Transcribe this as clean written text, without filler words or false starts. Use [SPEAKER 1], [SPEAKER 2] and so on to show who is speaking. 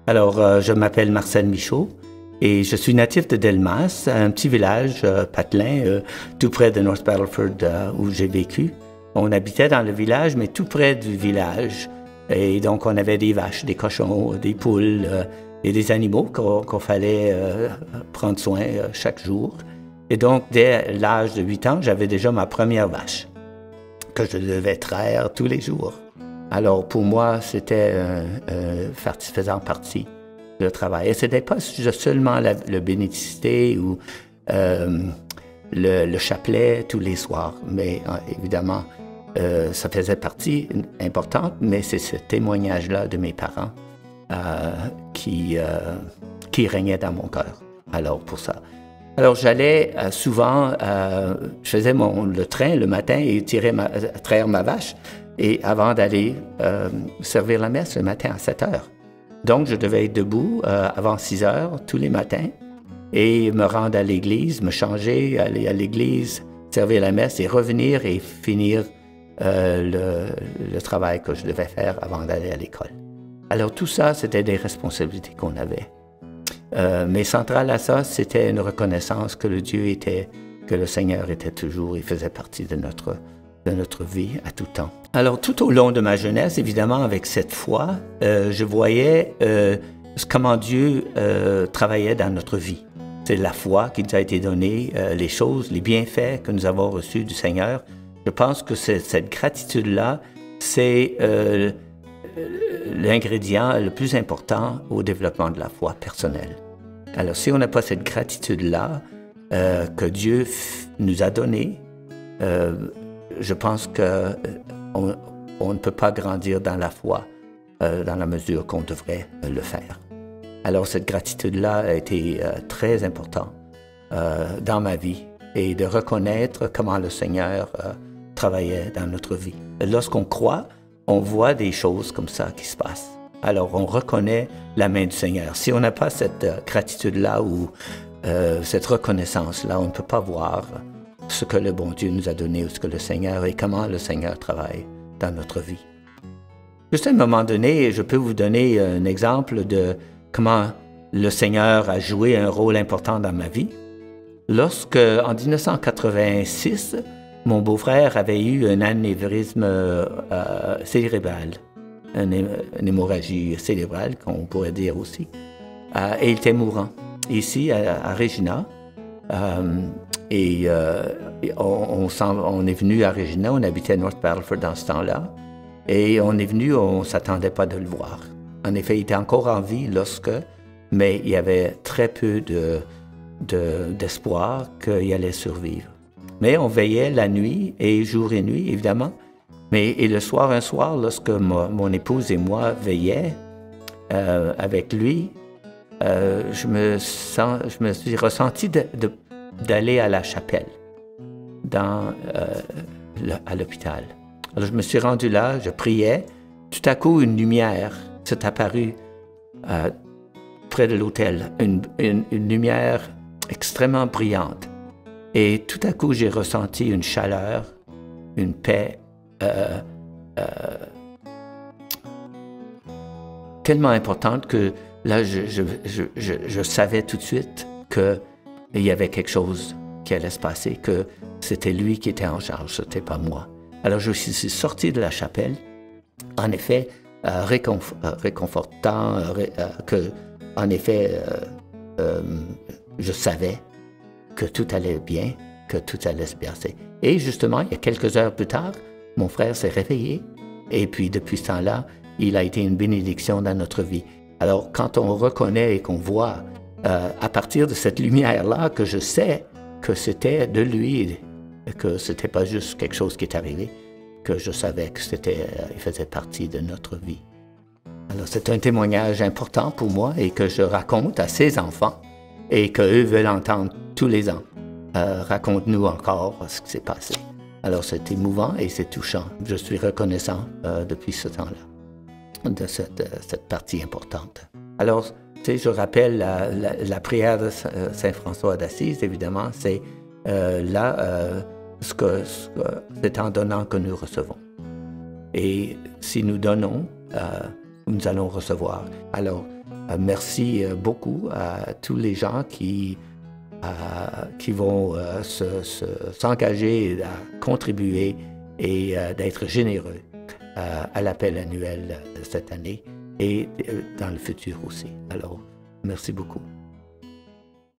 [SPEAKER 1] Alors, je m'appelle Marcel Michaud et je suis natif de Delmas, un petit village patelin tout près de North Battleford où j'ai vécu. On habitait dans le village, mais tout près du village. Et donc, on avait des vaches, des cochons, des poules et des animaux qu'on fallait prendre soin chaque jour. Et donc, dès l'âge de 8 ans, j'avais déjà ma première vache que je devais traire tous les jours. Alors, pour moi, c'était faisant partie du travail. Et ce n'était pas seulement le bénédicité ou le chapelet tous les soirs, mais évidemment, ça faisait partie importante, mais c'est ce témoignage-là de mes parents qui régnait dans mon cœur. Alors, pour ça. Alors, j'allais souvent, je faisais le train le matin et traire ma vache, et avant d'aller servir la messe le matin à 7 heures. Donc, je devais être debout avant 6 heures tous les matins et me rendre à l'église, me changer, aller à l'église, servir la messe et revenir et finir le travail que je devais faire avant d'aller à l'école. Alors, tout ça, c'était des responsabilités qu'on avait. Mais central à ça, c'était une reconnaissance que que le Seigneur était toujours, il faisait partie de notre vie à tout temps. Alors, tout au long de ma jeunesse, évidemment, avec cette foi, je voyais comment Dieu travaillait dans notre vie. C'est la foi qui nous a été donnée, les choses, les bienfaits que nous avons reçus du Seigneur. Je pense que cette gratitude-là, c'est l'ingrédient le plus important au développement de la foi personnelle. Alors, si on n'a pas cette gratitude-là que Dieu nous a donnée, je pense qu'on ne peut pas grandir dans la foi dans la mesure qu'on devrait le faire. Alors, cette gratitude-là a été très importante dans ma vie et de reconnaître comment le Seigneur travaillait dans notre vie. Lorsqu'on croit, on voit des choses comme ça qui se passent. Alors, on reconnaît la main du Seigneur. Si on n'a pas cette gratitude-là ou cette reconnaissance-là, on ne peut pas voir ce que le bon Dieu nous a donné ou ce que le Seigneur et comment le Seigneur travaille dans notre vie. Juste à un moment donné, je peux vous donner un exemple de comment le Seigneur a joué un rôle important dans ma vie. Lorsque, en 1986, mon beau-frère avait eu un anévrisme cérébral, une hémorragie cérébrale, qu'on pourrait dire aussi, et il était mourant, ici à Regina. On est venu à Regina, on habitait à North Battleford dans ce temps-là, et on est venu, on ne s'attendait pas de le voir. En effet, il était encore en vie mais il y avait très peu d'espoir qu'il allait survivre. Mais on veillait la nuit, et jour et nuit, évidemment. Et un soir, lorsque mon épouse et moi veillaient avec lui, je me suis ressenti d'aller à la chapelle, à l'hôpital. Alors, je me suis rendu là, je priais. Tout à coup, une lumière s'est apparue près de l'autel, une lumière extrêmement brillante. Et tout à coup, j'ai ressenti une chaleur, une paix tellement importante que là, je savais tout de suite qu'il y avait quelque chose qui allait se passer, que c'était lui qui était en charge, ce n'était pas moi. Alors, je suis sorti de la chapelle, en effet, réconfortant, je savais que tout allait bien, que tout allait se passer. Et justement, il y a quelques heures plus tard, mon frère s'est réveillé, et puis depuis ce temps-là, il a été une bénédiction dans notre vie. Alors, quand on reconnaît et qu'on voit, à partir de cette lumière-là, que je sais que c'était de lui, que c'était pas juste quelque chose qui est arrivé, que je savais que il faisait partie de notre vie. Alors, c'est un témoignage important pour moi et que je raconte à ses enfants et qu'eux veulent entendre tous les ans. Raconte-nous encore ce qui s'est passé. Alors, c'est émouvant et c'est touchant. Je suis reconnaissant depuis ce temps-là de cette partie importante. Alors, tu sais, je rappelle la prière de Saint François d'Assise, évidemment, c'est c'est en donnant que nous recevons. Et si nous donnons, nous allons recevoir. Alors, merci beaucoup à tous les gens qui vont s'engager à contribuer et d'être généreux à l'appel annuel de cette année et dans le futur aussi. Alors, merci beaucoup.